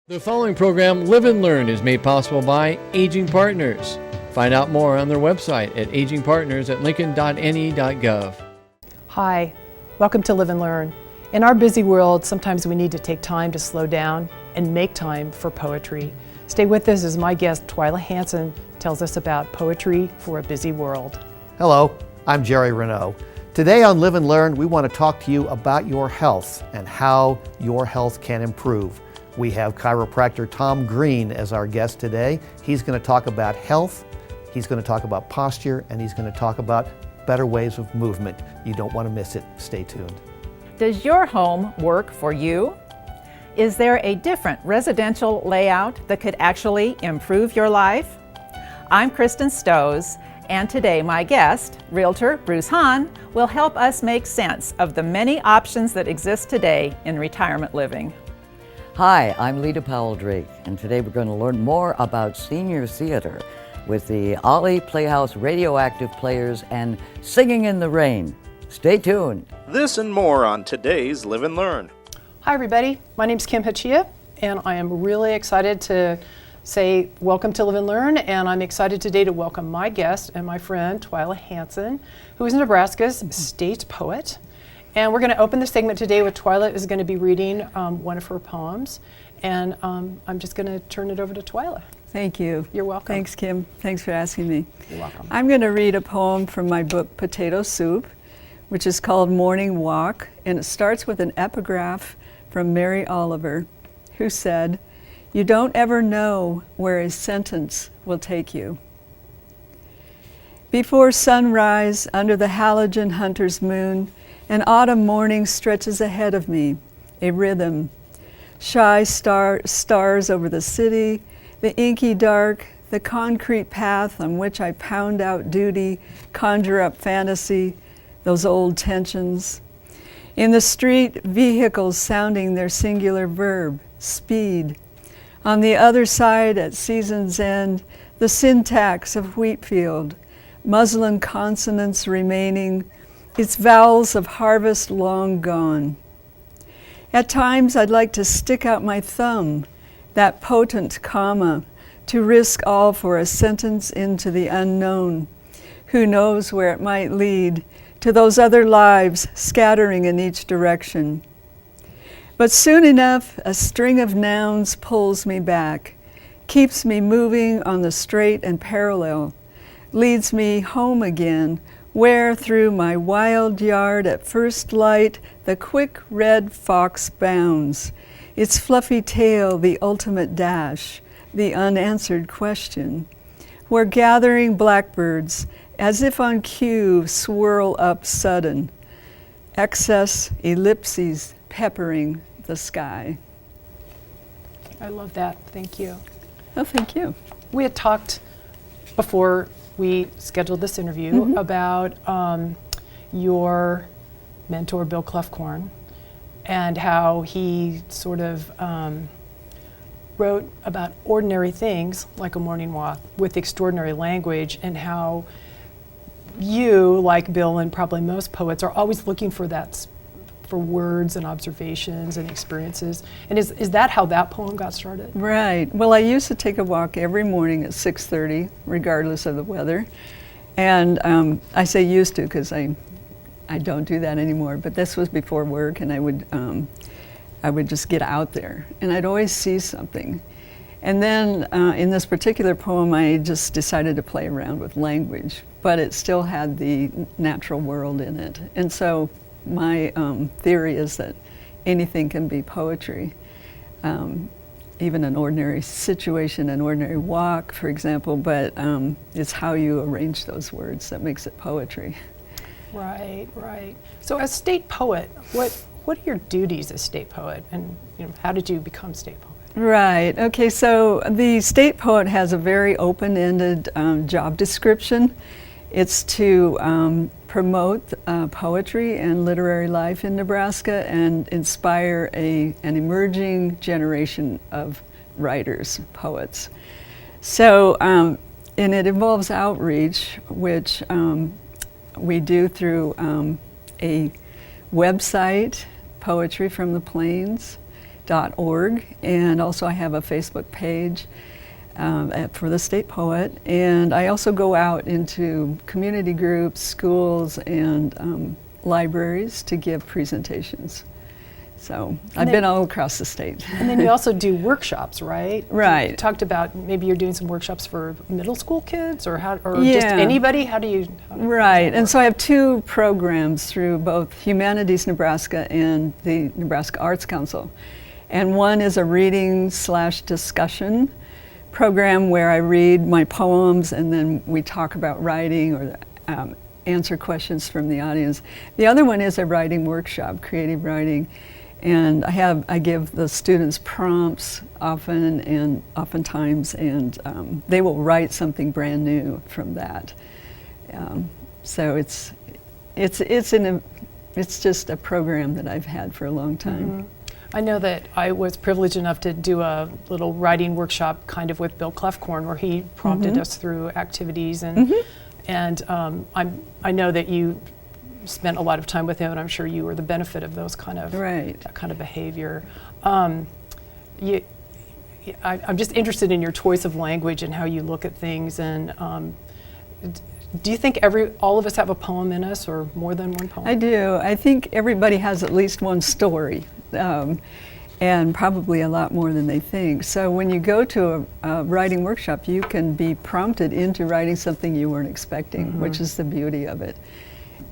The following program, Live and Learn, is made possible by Aging Partners. Find out more on their website at agingpartners@lincoln.ne.gov. Hi, welcome to Live and Learn. In our busy world, sometimes we need to take time to slow down and make time for poetry. Stay with us as my guest, Twyla Hanson, tells us about poetry for a busy world. Hello, I'm Jerry Renaud. Today on Live and Learn, we want to talk to you about your health and how your health can improve. We have chiropractor Tom Green as our guest today. He's going to talk about health, he's going to talk about posture, and he's going to talk about better ways of movement. You don't want to miss it. Stay tuned. Does your home work for you? Is there a different residential layout that could actually improve your life? I'm Kristen Stoes, and today my guest, Realtor Bruce Hahn, will help us make sense of the many options that exist today in retirement living. Hi, I'm Lita Powell Drake, and today we're going to learn more about senior theater with the Ollie Playhouse Radioactive Players and Singing in the Rain. Stay tuned. This and more on today's Live and Learn. Hi everybody, my name's Kim Hachia, and I am really excited to say welcome to Live and Learn, and I'm excited today to welcome my guest and my friend Twyla Hanson, who is Nebraska's state poet. And we're going to open the segment today with Twyla is going to be reading one of her poems, and I'm just going to turn it over to Twyla. Thank you. You're welcome. Thanks, Kim. Thanks for asking me. You're welcome. I'm going to read a poem from my book, Potato Soup, which is called Morning Walk, and it starts with an epigraph from Mary Oliver, who said, "You don't ever know where a sentence will take you." Before sunrise, under the halogen hunter's moon, an autumn morning stretches ahead of me, a rhythm. Shy stars over the city, the inky dark, the concrete path on which I pound out duty, conjure up fantasy, those old tensions. In the street, vehicles sounding their singular verb, speed. On the other side, at season's end, the syntax of Wheatfield, muslin consonants remaining, its vowels of harvest long gone. At times I'd like to stick out my thumb, that potent comma, to risk all for a sentence into the unknown. Who knows where it might lead, to those other lives scattering in each direction. But soon enough, a string of nouns pulls me back, keeps me moving on the straight and parallel, leads me home again, where through my wild yard at first light the quick red fox bounds, its fluffy tail the ultimate dash, the unanswered question, where gathering blackbirds, as if on cue, swirl up sudden, excess ellipses peppering the sky. I love that. Thank you. Oh, thank you. We had talked before we scheduled this interview about your mentor, Bill Clough-Corn, and how he sort of wrote about ordinary things like a morning walk with extraordinary language, and how you, like Bill and probably most poets, are always looking for for words and observations and experiences. And is that how that poem got started? Right. Well, I used to take a walk every morning at 6:30, regardless of the weather. And I say used to because I don't do that anymore. But this was before work, and I would just get out there, and I'd always see something. And then in this particular poem, I just decided to play around with language, but it still had the natural world in it. And so my theory is that anything can be poetry. Even an ordinary situation, an ordinary walk, for example, but it's how you arrange those words that makes it poetry. Right, right. So as state poet, what are your duties as state poet, and how did you become state poet? Right, okay, so the state poet has a very open-ended job description. It's to promote poetry and literary life in Nebraska and inspire an emerging generation of writers, poets. So, and it involves outreach, which we do through a website, Poetry from the Plains, and also I have a Facebook page for the State Poet, and I also go out into community groups, schools, and libraries to give presentations. So I've been all across the state. And then you also do workshops, right? Right. You talked about maybe you're doing some workshops for middle school kids, or just Yeah. anybody. How do Right, and so I have two programs through both Humanities Nebraska and the Nebraska Arts Council. And one is a reading/discussion program where I read my poems and then we talk about writing or answer questions from the audience. The other one is a writing workshop, creative writing. And I give the students prompts oftentimes, and they will write something brand new from that. So it's just a program that I've had for a long time. Mm-hmm. I know that I was privileged enough to do a little writing workshop kind of with Bill Clefcorn, where he prompted us through activities, and I know that you spent a lot of time with him, and I'm sure you were the benefit of those kind of that kind of behavior. I'm just interested in your choice of language and how you look at things. And do you think all of us have a poem in us, or more than one poem? I do. I think everybody has at least one story, and probably a lot more than they think. So when you go to a writing workshop, you can be prompted into writing something you weren't expecting, which is the beauty of it.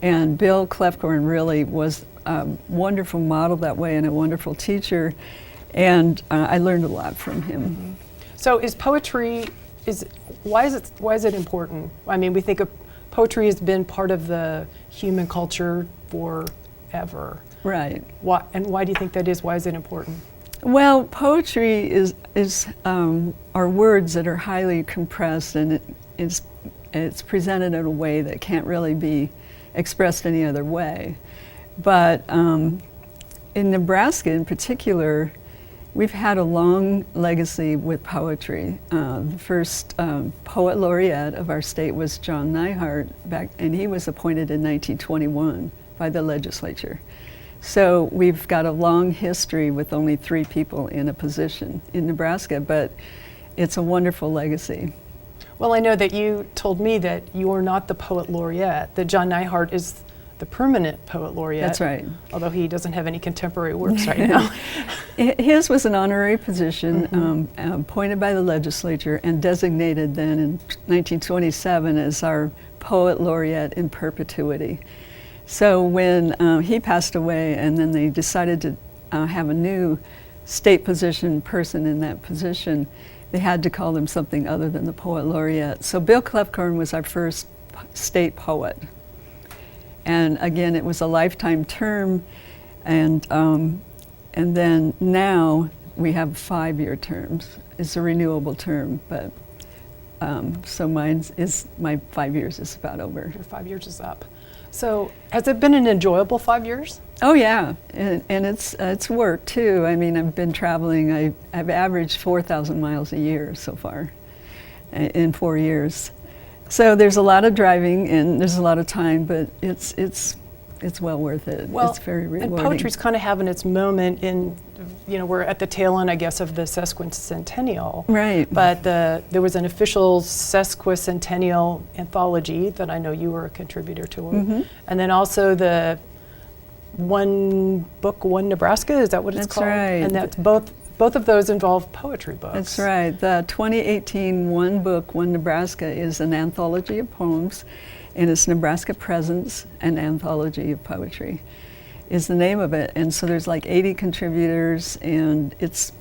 And Bill Clefcorn really was a wonderful model that way, and a wonderful teacher, and I learned a lot from him. So is poetry, why is it important? I mean, we think of poetry has been part of the human culture forever. Right. Why do you think that is? Why is it important? Well, poetry are words that are highly compressed, and it's presented in a way that can't really be expressed any other way. But in Nebraska in particular, we've had a long legacy with poetry. The first poet laureate of our state was John Neihardt, and he was appointed in 1921 by the legislature. So we've got a long history with only 3 people in a position in Nebraska, but it's a wonderful legacy. Well, I know that you told me that you're not the poet laureate, that John Neihardt is the permanent poet laureate. That's right. Although he doesn't have any contemporary works right now. His was an honorary position appointed by the legislature and designated then in 1927 as our poet laureate in perpetuity. So when he passed away, and then they decided to have a new state position person in that position, they had to call them something other than the poet laureate. So Bill Clefcorn was our first state poet. And again, it was a lifetime term, and then now we have 5-year terms. It's a renewable term, but so my 5 years is about over. Your 5 years is up. So has it been an enjoyable 5 years? Oh yeah, and it's work too. I mean, I've been traveling. I've averaged 4,000 miles a year so far in 4 years. So there's a lot of driving and there's a lot of time, but it's well worth it. Well, it's very rewarding. And poetry's kind of having its moment in, we're at the tail end, I guess, of the sesquicentennial. Right. But there was an official sesquicentennial anthology that I know you were a contributor to. And then also the One Book, One Nebraska, is that what it's called? That's right. And that's both of those involve poetry books. That's right. The 2018 One Book, One Nebraska is an anthology of poems, and it's Nebraska Presents, an anthology of poetry is the name of it. And so there's like 80 contributors, and it's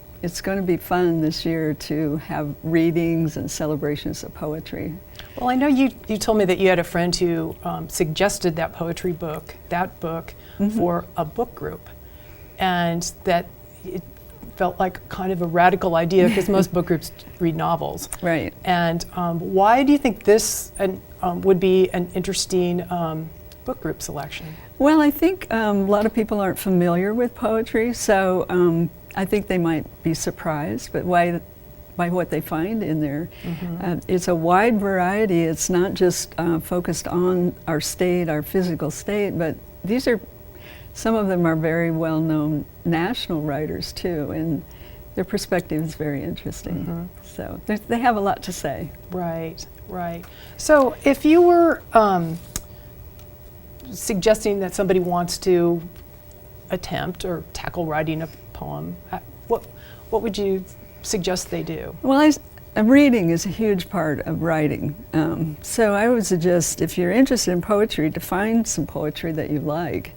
going to be fun this year to have readings and celebrations of poetry. Well, I know you told me that you had a friend who suggested that book for a book group, and that it felt like kind of a radical idea because most book groups read novels. Right. And why do you think this would be an interesting book group selection? Well, I think a lot of people aren't familiar with poetry, so I think they might be surprised by what they find in there. It's a wide variety. It's not just focused on our state, our physical state, but these are some of them are very well-known national writers too, and their perspective is very interesting. So they have a lot to say. Right, right. So if you were suggesting that somebody wants to attempt or tackle writing a poem, what would you suggest they do? Well, reading is a huge part of writing. So I would suggest, if you're interested in poetry, to find some poetry that you like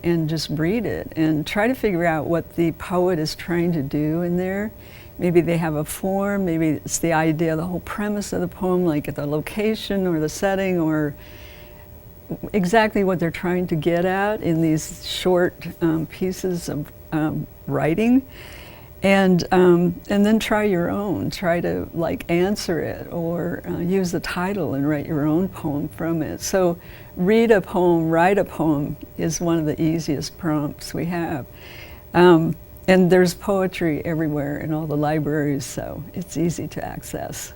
and just read it and try to figure out what the poet is trying to do in there. Maybe they have a form, maybe it's the idea, the whole premise of the poem, like at the location or the setting, or exactly what they're trying to get at in these short pieces of writing. And then try your own. Try to like answer it or use the title and write your own poem from it. So read a poem, write a poem is one of the easiest prompts we have. And there's poetry everywhere in all the libraries, so it's easy to access.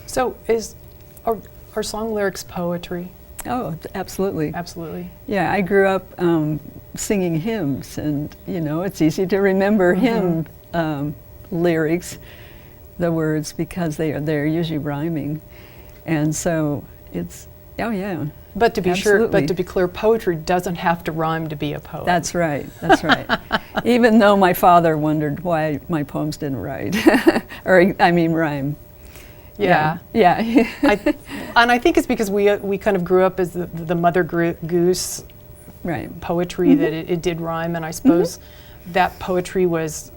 So are song lyrics poetry? Oh, absolutely. Absolutely. Yeah, I grew up singing hymns, and it's easy to remember hymn lyrics, the words, because they're usually rhyming, and so it's But to be absolutely. to be clear, poetry doesn't have to rhyme to be a poet. That's right. That's right. Even though my father wondered why my poems didn't write, rhyme. Yeah. Yeah. And I think it's because we kind of grew up as the Mother Goose Right. poetry, that it did rhyme, and I suppose that poetry was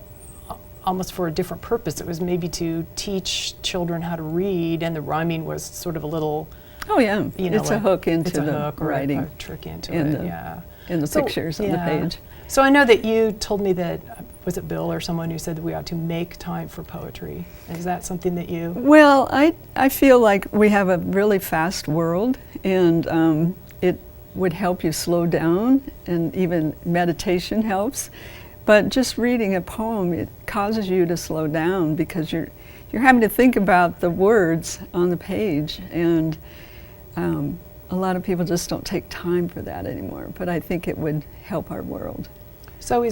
almost for a different purpose. It was maybe to teach children how to read, and the rhyming was sort of a little, Oh yeah. It's a like, hook into it's a the hook or writing. a trick into in it. the- Yeah. in the So, pictures on the yeah. page. So I know that you told me that, was it Bill or someone who said that we ought to make time for poetry? Is that something that you? Well, I feel like we have a really fast world, and it would help you slow down, and even meditation helps. But just reading a poem, it causes you to slow down because you're having to think about the words on the page, and a lot of people just don't take time for that anymore. But I think it would help our world. So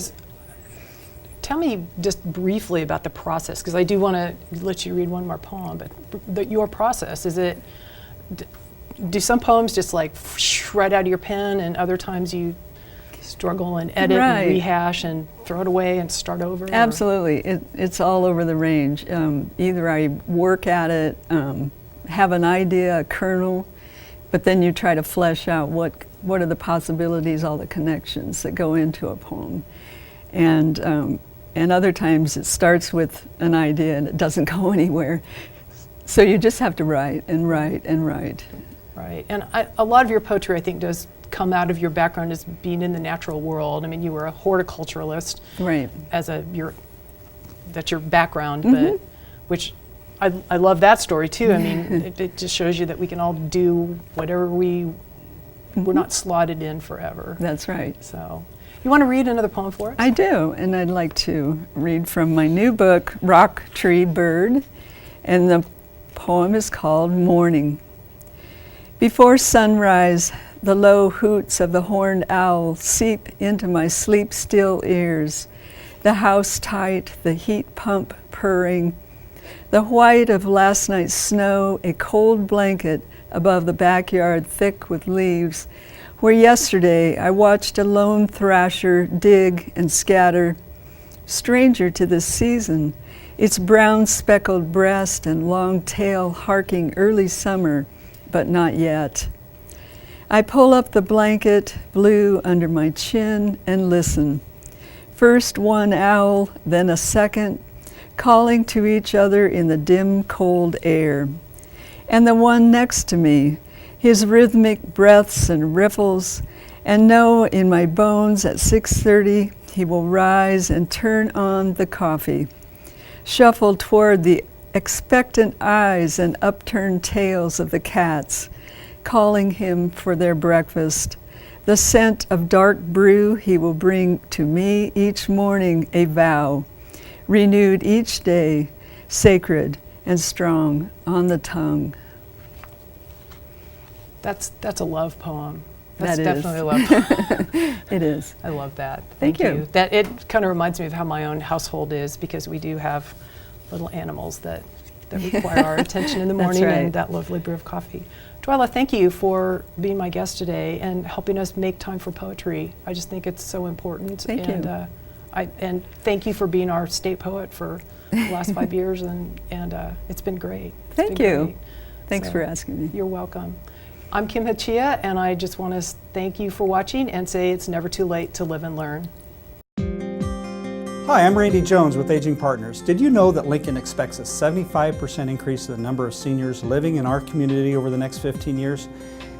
tell me just briefly about the process, because I do want to let you read one more poem, but your process, is it, do some poems just like right out of your pen, and other times you struggle and edit Right. and rehash and throw it away and start over? or- Absolutely. It's all over the range. Either I work at it, have an idea, a kernel, but then you try to flesh out what are the possibilities, all the connections that go into a poem. And other times it starts with an idea and it doesn't go anywhere. So you just have to write and write and write. Right, and a lot of your poetry, I think, does come out of your background as being in the natural world. I mean, you were a horticulturalist. Right. That's your background, but which I love that story too. I mean, it just shows you that we can all do whatever we're not slotted in forever. That's right. So, you want to read another poem for us? I do, and I'd like to read from my new book, Rock Tree Bird, and the poem is called Morning. Before sunrise, the low hoots of the horned owl seep into my sleep-still ears, the house tight, the heat pump purring, the white of last night's snow, a cold blanket above the backyard thick with leaves, where yesterday I watched a lone thrasher dig and scatter. Stranger to this season, its brown speckled breast and long tail harking early summer, but not yet. I pull up the blanket, blue under my chin, and listen. First one owl, then a second, calling to each other in the dim, cold air. And the one next to me, his rhythmic breaths and riffles, and know in my bones at 6:30 he will rise and turn on the coffee, shuffle toward the expectant eyes and upturned tails of the cats, calling him for their breakfast. The scent of dark brew he will bring to me each morning, a vow, renewed each day, sacred and strong on the tongue. That's a love poem. That's That is. definitely love. It is. I love that. Thank you. That it kind of reminds me of how my own household is, because we do have little animals that require our attention in the That's morning right. and that lovely brew of coffee. Twyla, thank you for being my guest today and helping us make time for poetry. I just think it's so important. Thank and, you. And thank you for being our state poet for the last 5 years, and it's been great. It's Thank been you. great. Thanks So, for asking me. You're welcome. I'm Kim Hachia, and I just want to thank you for watching and say it's never too late to live and learn. Hi, I'm Randy Jones with Aging Partners. Did you know that Lincoln expects a 75% increase in the number of seniors living in our community over the next 15 years?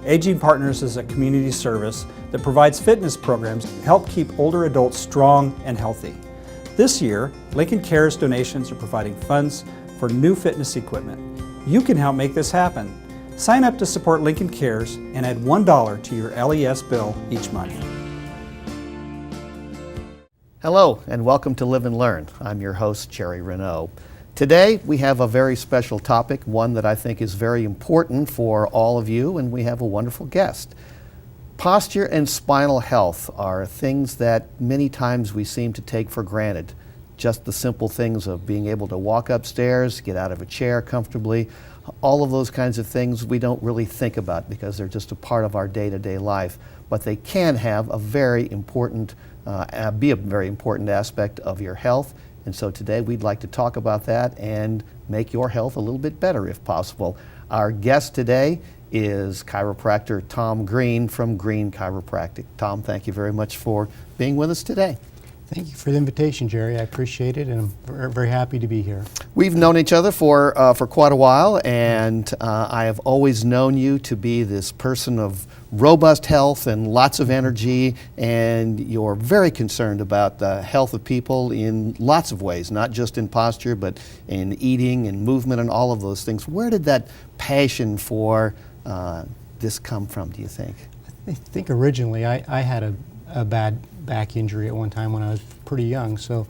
Aging Partners is a community service that provides fitness programs to help keep older adults strong and healthy. This year, Lincoln Cares donations are providing funds for new fitness equipment. You can help make this happen. Sign up to support Lincoln Cares and add $1 to your LES bill each month. Hello, and welcome to Live and Learn. I'm your host, Jerry Renaud. Today, we have a very special topic, one that I think is very important for all of you, and we have a wonderful guest. Posture and spinal health are things that many times we seem to take for granted. Just the simple things of being able to walk upstairs, get out of a chair comfortably, all of those kinds of things we don't really think about because they're just a part of our day-to-day life. But they can have a very important be a very important aspect of your health. And so today we'd like to talk about that and make your health a little bit better if possible. Our guest today is chiropractor Tom Green from Green Chiropractic. Tom, thank you very much for being with us today. Thank you for the invitation, Jerry. I appreciate it, and I'm very happy to be here. We've known each other for quite a while, and I have always known you to be this person of robust health and lots of energy, and you're very concerned about the health of people in lots of ways, not just in posture, but in eating and movement and all of those things. Where did that passion for this come from, do you think? I think originally I had a bad back injury at one time when I was pretty young, so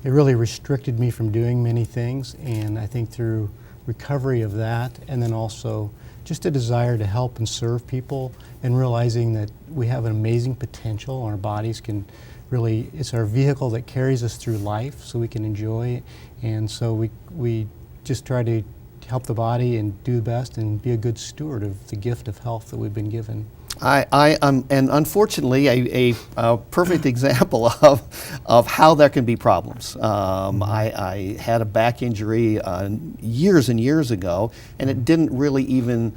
it really restricted me from doing many things, and I think through recovery of that, and then also just a desire to help and serve people, and realizing that we have an amazing potential. Our bodies can really, it's our vehicle that carries us through life so we can enjoy it, and so we just try to help the body and do the best and be a good steward of the gift of health that we've been given. I am, and unfortunately, a perfect example of how there can be problems. I had a back injury years and years ago, and it didn't really even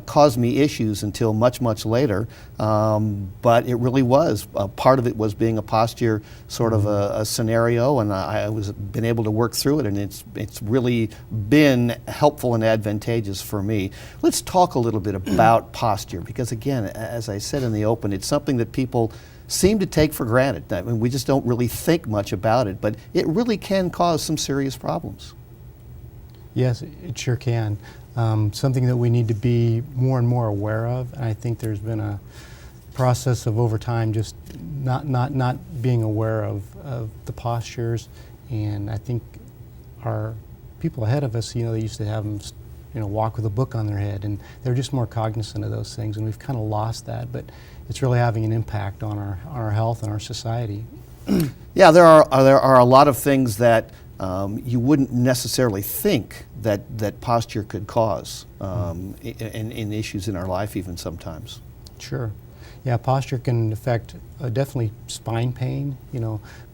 cause me issues until much, much later. But it really was. Part of it was being a posture sort of a scenario, and I was been able to work through it, and it's really been helpful and advantageous for me. Let's talk a little bit about posture, because again, as I said in the open, it's something that people seem to take for granted. I mean, we just don't really think much about it, but it really can cause some serious problems. Yes, it sure can. Something that we need to be more and more aware of, and I think there's been a process of over time just not being aware of the postures, and I think our people ahead of us, they used to have them walk with a book on their head, and they're just more cognizant of those things, and we've kind of lost that, but it's really having an impact on our health and our society. Yeah, there are a lot of things that you wouldn't necessarily think that posture could cause in issues in our life even sometimes. Sure. Yeah, posture can affect definitely spine pain.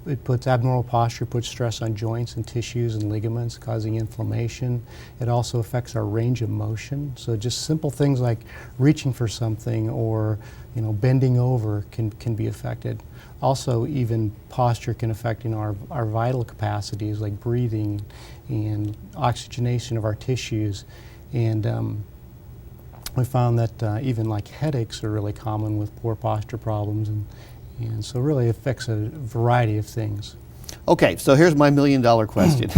It puts abnormal posture, puts stress on joints and tissues and ligaments, causing inflammation. It also affects our range of motion. So just simple things like reaching for something or bending over can be affected. Also, even posture can affect our vital capacities like breathing and oxygenation of our tissues. And we found that even like headaches are really common with poor posture problems, and so really affects a variety of things. Okay, so here's my $1 million question,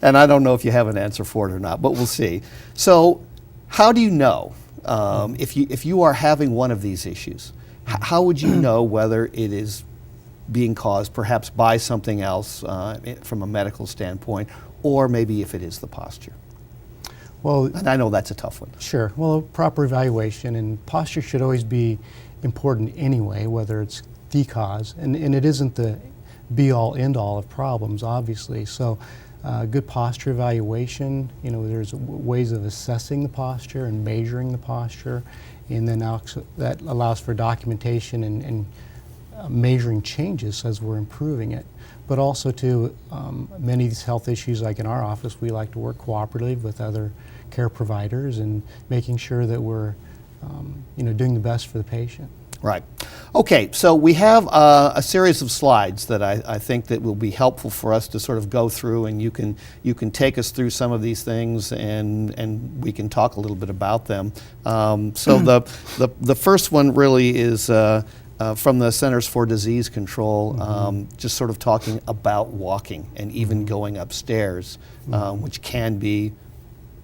and I don't know if you have an answer for it or not, but we'll see. So, how do you know if you are having one of these issues? How would you know whether it is being caused perhaps by something else from a medical standpoint, or maybe if it is the posture? Well, and I know that's a tough one. Sure. Well, a proper evaluation, and posture should always be important anyway, whether it's the cause, and it isn't the be-all, end-all of problems, obviously. So good posture evaluation, there's ways of assessing the posture and measuring the posture, and then that allows for documentation and measuring changes as we're improving it. But also to many of these health issues, like in our office, we like to work cooperatively with other care providers and making sure that we're doing the best for the patient. Right. Okay, so we have a series of slides that I think that will be helpful for us to sort of go through, and you can take us through some of these things, and we can talk a little bit about them. So the first one really is from the Centers for Disease Control, just sort of talking about walking and even going upstairs, which can be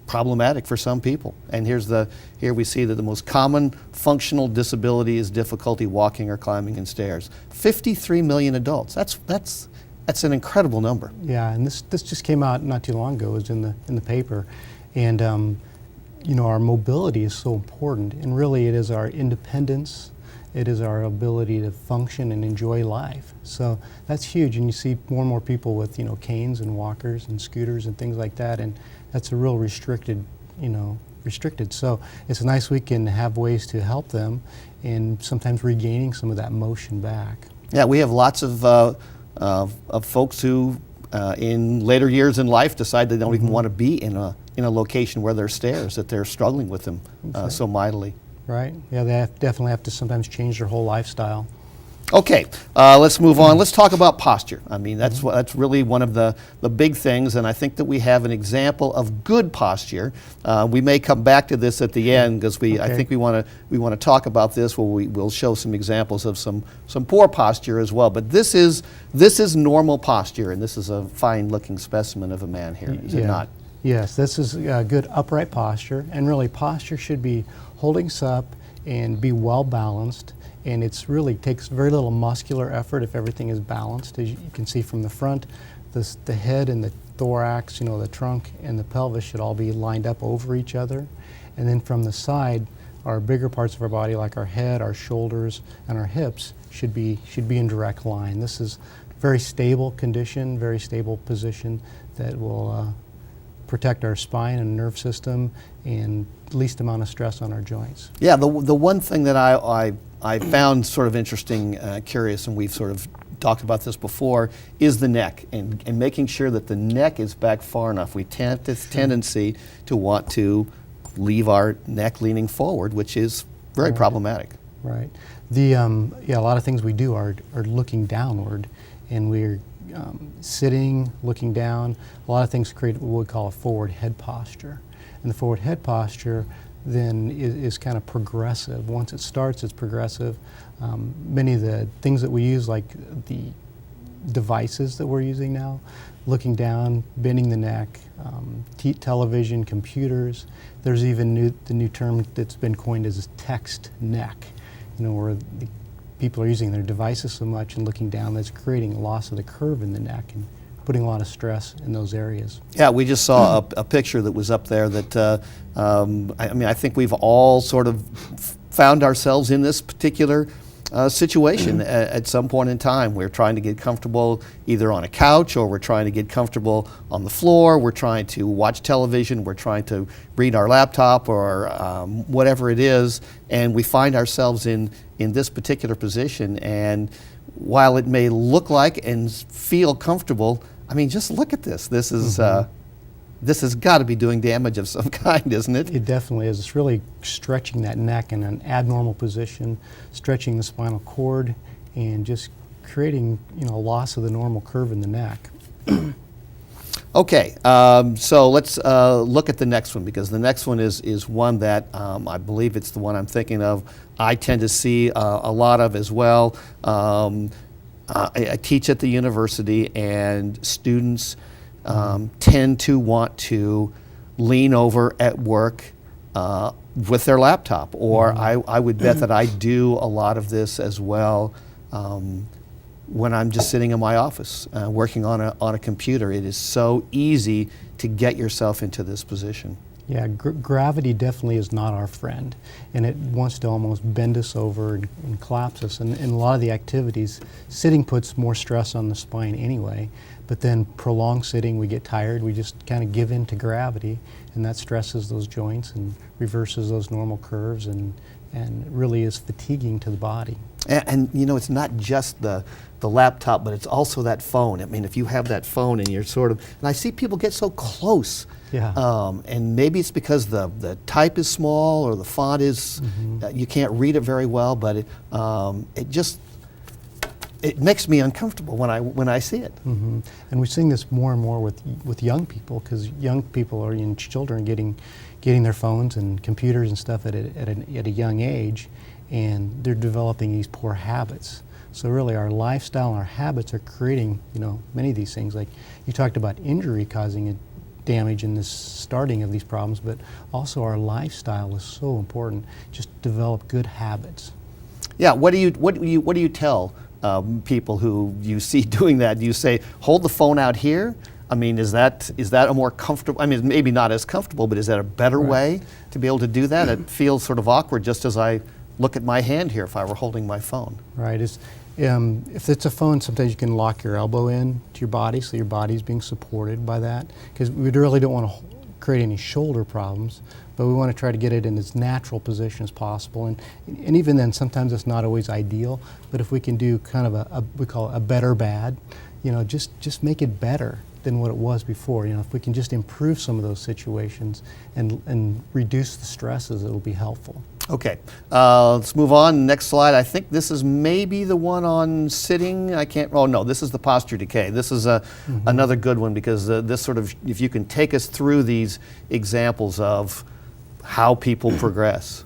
problematic for some people. And here we see that the most common functional disability is difficulty walking or climbing in stairs. 53 million adults. That's an incredible number. Yeah, and this just came out not too long ago. It was in the paper, and our mobility is so important. And really, it is our independence. It is our ability to function and enjoy life. So that's huge. And you see more and more people with canes and walkers and scooters and things like that. And that's a real restricted. So it's nice we can have ways to help them and sometimes regaining some of that motion back. Yeah, we have lots of folks who in later years in life decide they don't even want to be in a location where there's stairs, that they're struggling with them so mightily. Right. Yeah, they definitely have to sometimes change their whole lifestyle. Okay, let's move on. Let's talk about posture. I mean, that's really one of the big things, and I think that we have an example of good posture. We may come back to this at the end because I think we want to talk about this. Where we'll show some examples of some poor posture as well. But this is normal posture, and this is a fine-looking specimen of a man here, is it not? Yes, this is good upright posture, and really posture should be holding us up and be well balanced. And it's really takes very little muscular effort if everything is balanced. As you can see from the front, the head and the thorax, the trunk and the pelvis should all be lined up over each other. And then from the side, our bigger parts of our body, like our head, our shoulders, and our hips, should be in direct line. This is very stable condition, very stable position that will protect our spine and nerve system and least amount of stress on our joints. Yeah, the one thing that I found sort of interesting, curious, and we've sort of talked about this before, is the neck, and making sure that the neck is back far enough. We have this tendency to want to leave our neck leaning forward, which is very problematic. Right. A lot of things we do are looking downward, and we're sitting, looking down. A lot of things create what we call a forward head posture. And the forward head posture then is kind of progressive. Once it starts, it's progressive. Many of the things that we use, like the devices that we're using now, looking down, bending the neck, television, computers. There's even the new term that's been coined as text neck, where people are using their devices so much and looking down that's creating loss of the curve in the neck and putting a lot of stress in those areas. Yeah, we just saw a picture that was up there that, I think we've all sort of found ourselves in this particular situation at some point in time. We're trying to get comfortable either on a couch, or we're trying to get comfortable on the floor, we're trying to watch television, we're trying to read our laptop, or whatever it is, and we find ourselves in this particular position. And while it may look like and feel comfortable, I mean, just look at this. This is this has got to be doing damage of some kind, isn't it? It definitely is. It's really stretching that neck in an abnormal position, stretching the spinal cord, and just creating, loss of the normal curve in the neck. Okay, so let's look at the next one, because the next one is one that I believe it's the one I'm thinking of. I tend to see a lot of as well. I teach at the university, and students tend to want to lean over at work with their laptop, or I would bet that I do a lot of this as well when I'm just sitting in my office working on a computer. It is so easy to get yourself into this position. Yeah, gravity definitely is not our friend, and it wants to almost bend us over and collapse us. And in a lot of the activities, sitting puts more stress on the spine anyway, but then prolonged sitting, we get tired, we just kind of give in to gravity, and that stresses those joints and reverses those normal curves and really is fatiguing to the body. And you know, it's not just the laptop, but it's also that phone. I mean, if you have that phone and you're sort of, and I see people get so close. Yeah. And maybe it's because the type is small or the font is, you can't read it very well, but it makes me uncomfortable when I see it. And we're seeing this more and more with young people, because young people or young children getting their phones and computers and stuff at a young age, and they're developing these poor habits. So really our lifestyle and our habits are creating, you know, many of these things. Like you talked about injury causing damage in this starting of these problems, but also our lifestyle is so important. Just develop good habits. Yeah, what do you tell people who you see doing that? Do you say, hold the phone out here? I mean, is that a more comfortable, I mean, maybe not as comfortable, but is that a better way to be able to do that? It feels sort of awkward just as I look at my hand here if I were holding my phone. Right. If it's a phone, sometimes you can lock your elbow in to your body, so your body's being supported by that, because we really don't want to create any shoulder problems, but we want to try to get it in its natural position as possible. And even then, sometimes it's not always ideal, but if we can do kind of we call it a better bad, you know, just make it better than what it was before. You know, if we can just improve some of those situations and reduce the stresses, it'll be helpful. Okay, let's move on. Next slide. I think this is maybe the one on sitting. Oh no, this is the posture decay. This is another good one, because this sort of, if you can take us through these examples of how people progress.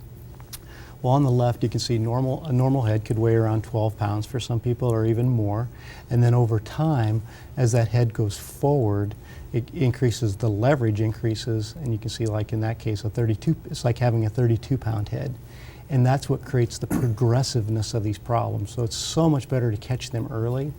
Well, on the left, you can see a normal head could weigh around 12 pounds for some people, or even more. And then over time, as that head goes forward, it increases, the leverage increases, and you can see, like in that case, it's like having a 32-pound head. And that's what creates the progressiveness of these problems. So it's so much better to catch them early.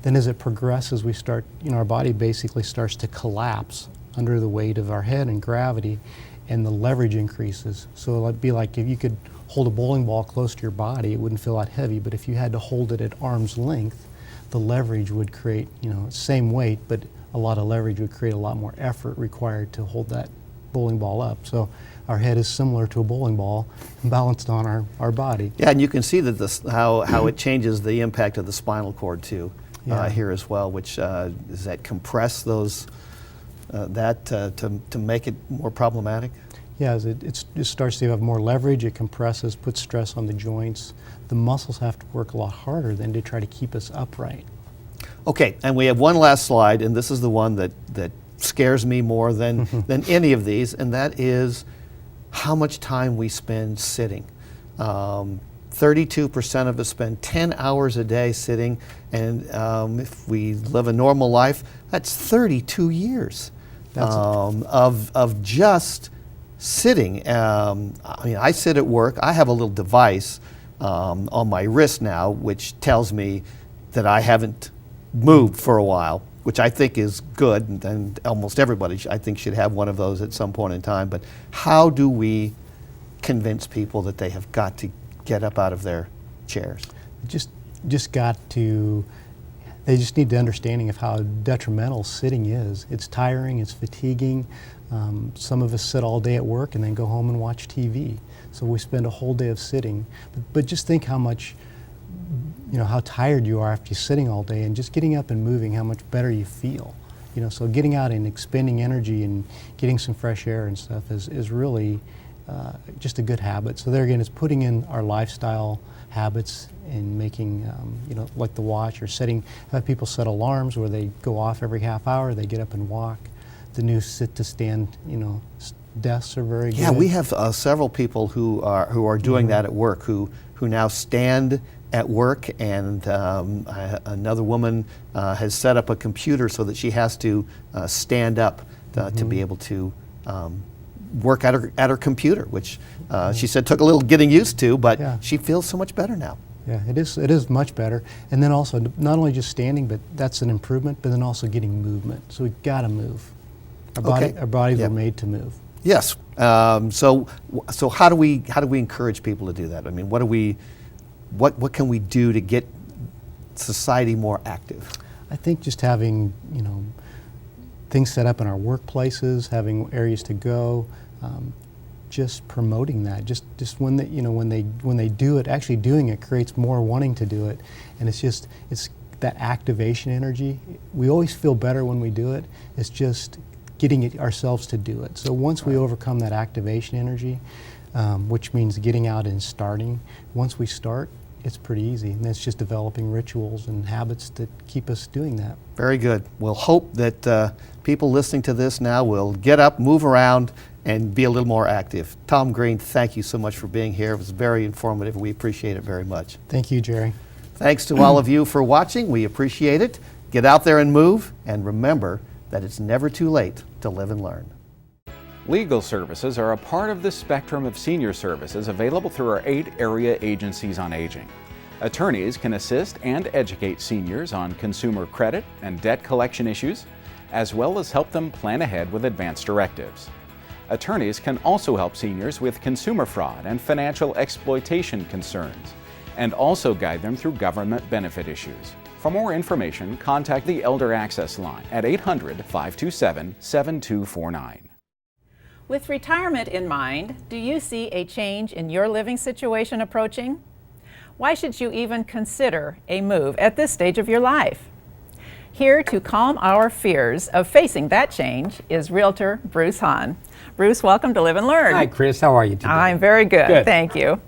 Then as it progresses, we start, you know, our body basically starts to collapse under the weight of our head and gravity, and the leverage increases. So it'd be like if you could hold a bowling ball close to your body, it wouldn't feel that heavy, but if you had to hold it at arm's length, the leverage would create, you know, same weight, but a lot of leverage would create a lot more effort required to hold that bowling ball up. So our head is similar to a bowling ball balanced on our body. Yeah, and you can see that how it changes the impact of the spinal cord too, here as well, which does that compress those, to make it more problematic? Yeah, as it starts to have more leverage, it compresses, puts stress on the joints. The muscles have to work a lot harder than to try to keep us upright. Okay, and we have one last slide, and this is the one that scares me more than any of these, and that is how much time we spend sitting. 32% of us spend 10 hours a day sitting, and if we live a normal life, that's 32 years of just sitting. I mean, I sit at work. I have a little device on my wrist now, which tells me that I haven't moved for a while, which I think is good, and almost everybody I think should have one of those at some point in time. But how do we convince people that they have got to get up out of their chairs? Just got to, they just need the understanding of how detrimental sitting is. It's tiring, it's fatiguing. Some of us sit all day at work and then go home and watch TV. So we spend a whole day of sitting. But just think how much, you know, how tired you are after you're sitting all day, and just getting up and moving, how much better you feel. You know, so getting out and expending energy and getting some fresh air and stuff is really just a good habit. So there again, it's putting in our lifestyle habits and making, you know, like the watch, or have people set alarms where they go off every half hour, they get up and walk. The new sit to stand, you know, desks are very good. Yeah, we have several people who are doing that at work, who now stand at work, and another woman has set up a computer so that she has to stand up to be able to work at her computer, which she said took a little getting used to, but she feels so much better now. Yeah, it is much better. And then also, not only just standing, but that's an improvement, but then also getting movement. So we've got to move. Our bodies were made to move. Yes. So how do we encourage people to do that? I mean, what can we do to get society more active? I think just having, things set up in our workplaces, having areas to go, just promoting that. Just when they do it, actually doing it creates more wanting to do it, and it's that activation energy. We always feel better when we do it. It's just getting it ourselves to do it. So once we overcome that activation energy, which means getting out and starting, once we start, it's pretty easy. And it's just developing rituals and habits that keep us doing that. Very good. We'll hope that people listening to this now will get up, move around, and be a little more active. Tom Green, thank you so much for being here. It was very informative. We appreciate it very much. Thank you, Jerry. Thanks to all of you for watching. We appreciate it. Get out there and move, and remember that it's never too late to live and learn. Legal services are a part of the spectrum of senior services available through our 8 area agencies on aging. Attorneys can assist and educate seniors on consumer credit and debt collection issues, as well as help them plan ahead with advance directives. Attorneys can also help seniors with consumer fraud and financial exploitation concerns, and also guide them through government benefit issues. For more information, contact the Elder Access Line at 800-527-7249. With retirement in mind, do you see a change in your living situation approaching? Why should you even consider a move at this stage of your life? Here to calm our fears of facing that change is Realtor Bruce Hahn. Bruce, welcome to Live and Learn. Hi, Chris. How are you today? I'm very good. Good. Thank you.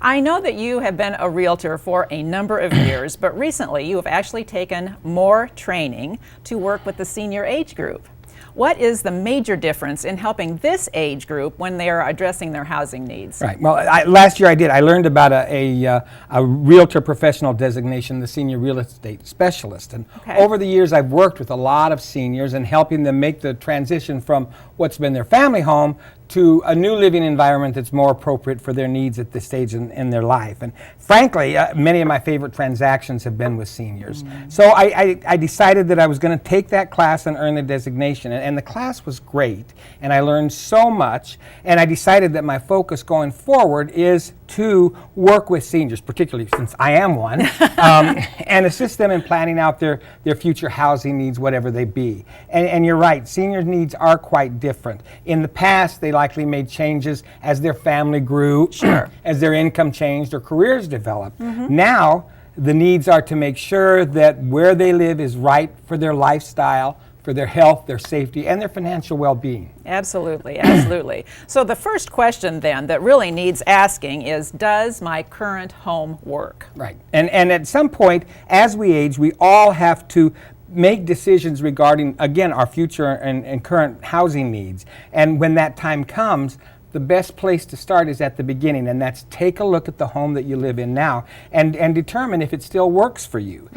I know that you have been a realtor for a number of years, but recently you have actually taken more training to work with the senior age group. What is the major difference in helping this age group when they are addressing their housing needs? Right. Well, last year I learned about a realtor professional designation, the senior real estate specialist. And over the years I've worked with a lot of seniors and helping them make the transition from what's been their family home to a new living environment that's more appropriate for their needs at this stage in their life. And frankly, many of my favorite transactions have been with seniors. So I decided that I was going to take that class and earn the designation. And the class was great, and I learned so much. And I decided that my focus going forward is to work with seniors, particularly since I am one, and assist them in planning out their future housing needs, whatever they be. And you're right, senior needs are quite different. In the past, they likely made changes as their family grew, as their income changed or careers developed. Now, the needs are to make sure that where they live is right for their lifestyle, for their health, their safety, and their financial well-being. Absolutely, absolutely. So the first question then that really needs asking is, does my current home work? Right. And at some point, as we age, we all have to make decisions regarding, again, our future and current housing needs. And when that time comes, the best place to start is at the beginning, and that's take a look at the home that you live in now and determine if it still works for you.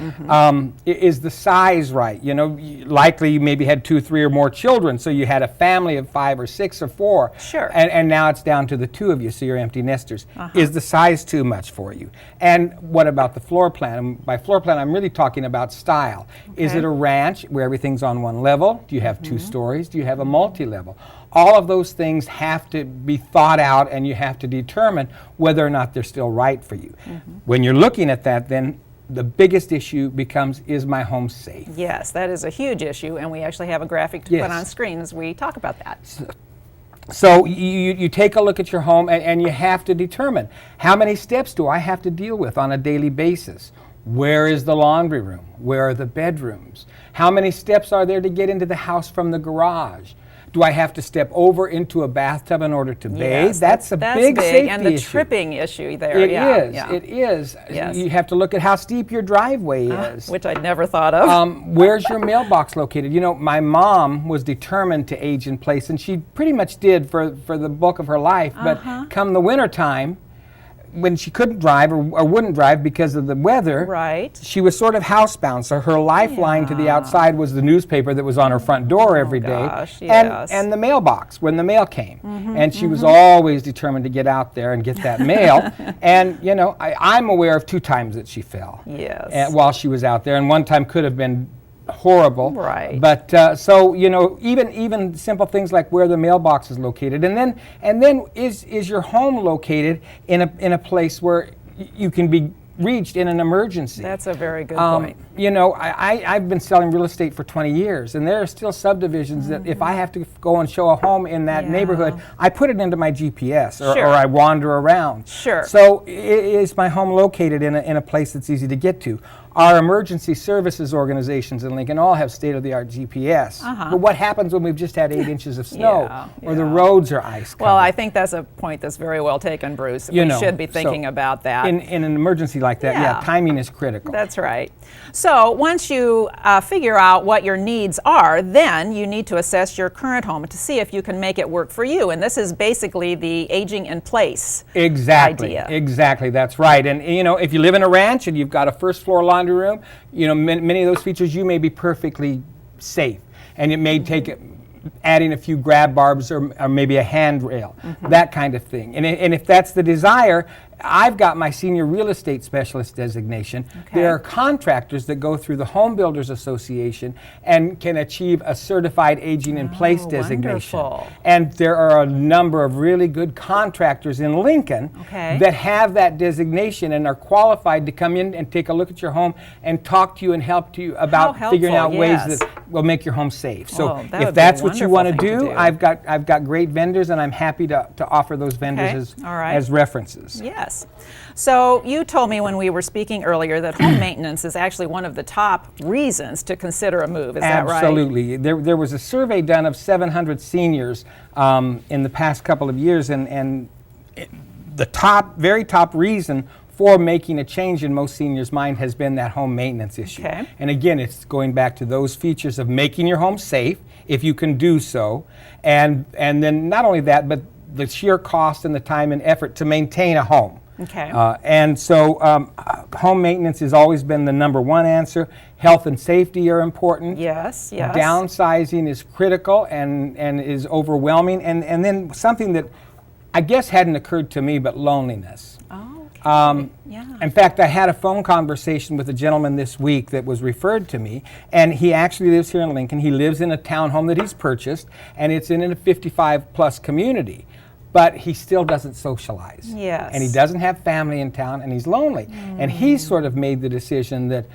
Is the size right? You know, likely you maybe had 2, 3, or more children, so you had a family of 5 or 6 or 4. Sure. And now it's down to the 2 of you, so you're empty nesters. Is the size too much for you? And what about the floor plan? And by floor plan, I'm really talking about style. Is it a ranch where everything's on one level? Do you have 2 stories? Do you have a multi-level? All of those things have to be thought out, and you have to determine whether or not they're still right for you. When you're looking at that, then the biggest issue becomes, is my home safe? Yes, that is a huge issue, and we actually have a graphic to put on screen as we talk about that. So you take a look at your home, and you have to determine, how many steps do I have to deal with on a daily basis? Where is the laundry room? Where are the bedrooms? How many steps are there to get into the house from the garage? Do I have to step over into a bathtub in order to bathe? That's a big safety and the issue. Tripping issue there. It is. Yes. You have to look at how steep your driveway is. Which I'd never thought of. Where's your mailbox located? You know, my mom was determined to age in place, and she pretty much did for the bulk of her life. But come the winter time, when she couldn't drive or wouldn't drive because of the weather, she was sort of housebound. So her lifeline to the outside was the newspaper that was on her front door every day, and the mailbox when the mail came. And she was always determined to get out there and get that mail. And you know, I'm aware of 2 times that she fell while she was out there, and one time could have been horrible. Right. But so even simple things like where the mailbox is located, and then is your home located in a place where you can be reached in an emergency? That's a very good point. I've been selling real estate for 20 years, and there are still subdivisions that if I have to go and show a home in that neighborhood, I put it into my GPS or I wander around. Sure. So is my home located in a place that's easy to get to? Our emergency services organizations in Lincoln all have state-of-the-art GPS. But what happens when we've just had 8 inches of snow or the roads are ice covered? Well, I think that's a point that's very well taken, Bruce. We should be thinking about that. In an emergency like that, timing is critical. That's right. So once you figure out what your needs are, then you need to assess your current home to see if you can make it work for you. And this is basically the aging in place idea. Exactly, that's right. And if you live in a ranch and you've got a first floor laundry room, many of those features you may be perfectly safe, and it may take adding a few grab barbs or maybe a handrail, that kind of thing. And if that's the desire, I've got my senior real estate specialist designation. There are contractors that go through the Home Builders Association and can achieve a certified aging in place designation. Wonderful. And there are a number of really good contractors in Lincoln that have that designation and are qualified to come in and take a look at your home and talk to you and help you about figuring out ways that will make your home safe. So if that's what you want to do, I've got great vendors, and I'm happy to offer those vendors as references. Yes. So you told me when we were speaking earlier that home maintenance is actually one of the top reasons to consider a move. Is that right? Absolutely. There was a survey done of 700 seniors in the past couple of years, and the very top reason for making a change in most seniors' mind has been that home maintenance issue. And again, it's going back to those features of making your home safe, if you can do so, and then not only that, but the sheer cost and the time and effort to maintain a home. And so home maintenance has always been the number one answer. Health and safety are important. Yes. Downsizing is critical and is overwhelming. And then something that I guess hadn't occurred to me, but loneliness. In fact, I had a phone conversation with a gentleman this week that was referred to me, and he actually lives here in Lincoln. He lives in a townhome that he's purchased, and it's in a 55-plus community. But he still doesn't socialize. And he doesn't have family in town, and he's lonely. And he sort of made the decision that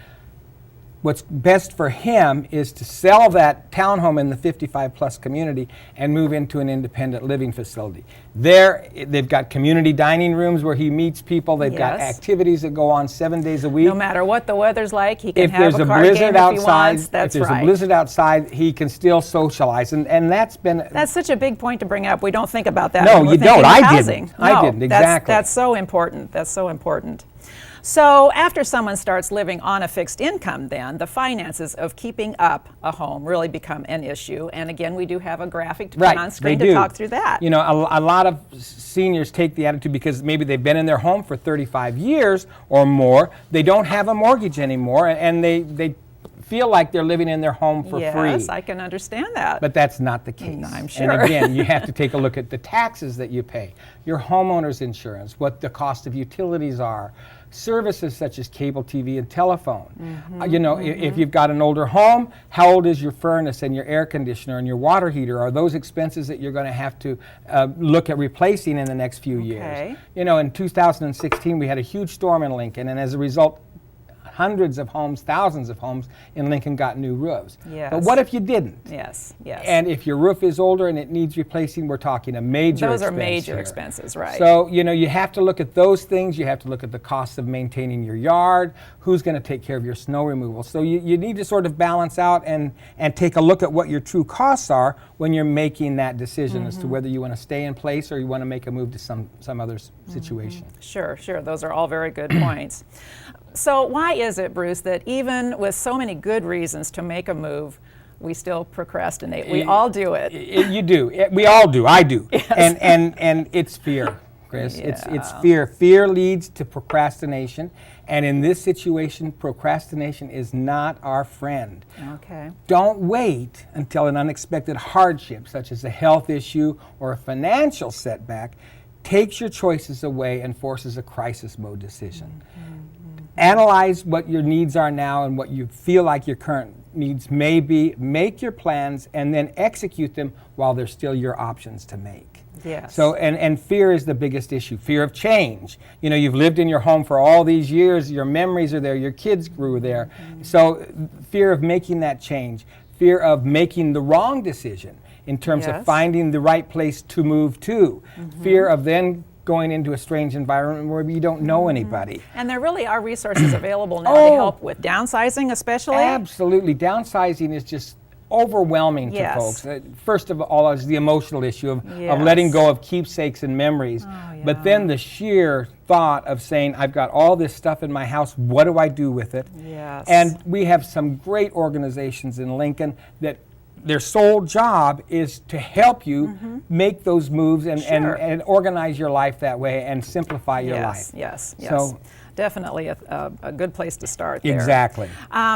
what's best for him is to sell that townhome in the 55-plus community and move into an independent living facility. There, they've got community dining rooms where he meets people. They've got activities that go on 7 days a week. No matter what the weather's like, he can if have there's a card game if he wants. If there's a blizzard outside, he can still socialize. And that's been... That's such a big point to bring up. We don't think about that. No, when you we're don't. thinking I housing. didn't. I didn't, exactly. That's so important. That's so important. So after someone starts living on a fixed income, then the finances of keeping up a home really become an issue. And again, we do have a graphic to put on screen to talk through that. A lot of seniors take the attitude because maybe they've been in their home for 35 years or more, they don't have a mortgage anymore, and they feel like they're living in their home for free. Yes, I can understand that. But that's not the case. I'm sure. And again, you have to take a look at the taxes that you pay, your homeowner's insurance, what the cost of utilities are, services such as cable TV and telephone. If you've got an older home, how old is your furnace and your air conditioner and your water heater? Are those expenses that you're going to have to look at replacing in the next few years? In 2016, we had a huge storm in Lincoln, and as a result, hundreds of homes, thousands of homes in Lincoln got new roofs. Yes. But what if you didn't? Yes. And if your roof is older and it needs replacing, we're talking a major expense. Those are major expenses, right. So, you have to look at those things. You have to look at the cost of maintaining your yard, who's going to take care of your snow removal. So you need to sort of balance out and take a look at what your true costs are when you're making that decision as to whether you want to stay in place or you want to make a move to some other situation. Sure. Those are all very good points. So why is it, Bruce, that even with so many good reasons to make a move, we still procrastinate? We all do it. You do. We all do. I do. Yes. And it's fear, Chris. It's fear. Fear leads to procrastination. And in this situation, procrastination is not our friend. Don't wait until an unexpected hardship, such as a health issue or a financial setback, takes your choices away and forces a crisis mode decision. Analyze what your needs are now and what you feel like your current needs may be, make your plans and then execute them while they're still your options to make. Yes. So, and fear is the biggest issue, fear of change. You know, you've lived in your home for all these years, your memories are there, your kids grew there. So fear of making that change, fear of making the wrong decision in terms of finding the right place to move to, fear of then going into a strange environment where you don't know anybody. And there really are resources available now to help with downsizing especially. Absolutely. Downsizing is just overwhelming to folks. First of all is the emotional issue of letting go of keepsakes and memories. But then the sheer thought of saying, I've got all this stuff in my house, what do I do with it? Yes. And we have some great organizations in Lincoln that their sole job is to help you make those moves and organize your life that way and simplify your life. Yes. So, definitely a good place to start there. Exactly.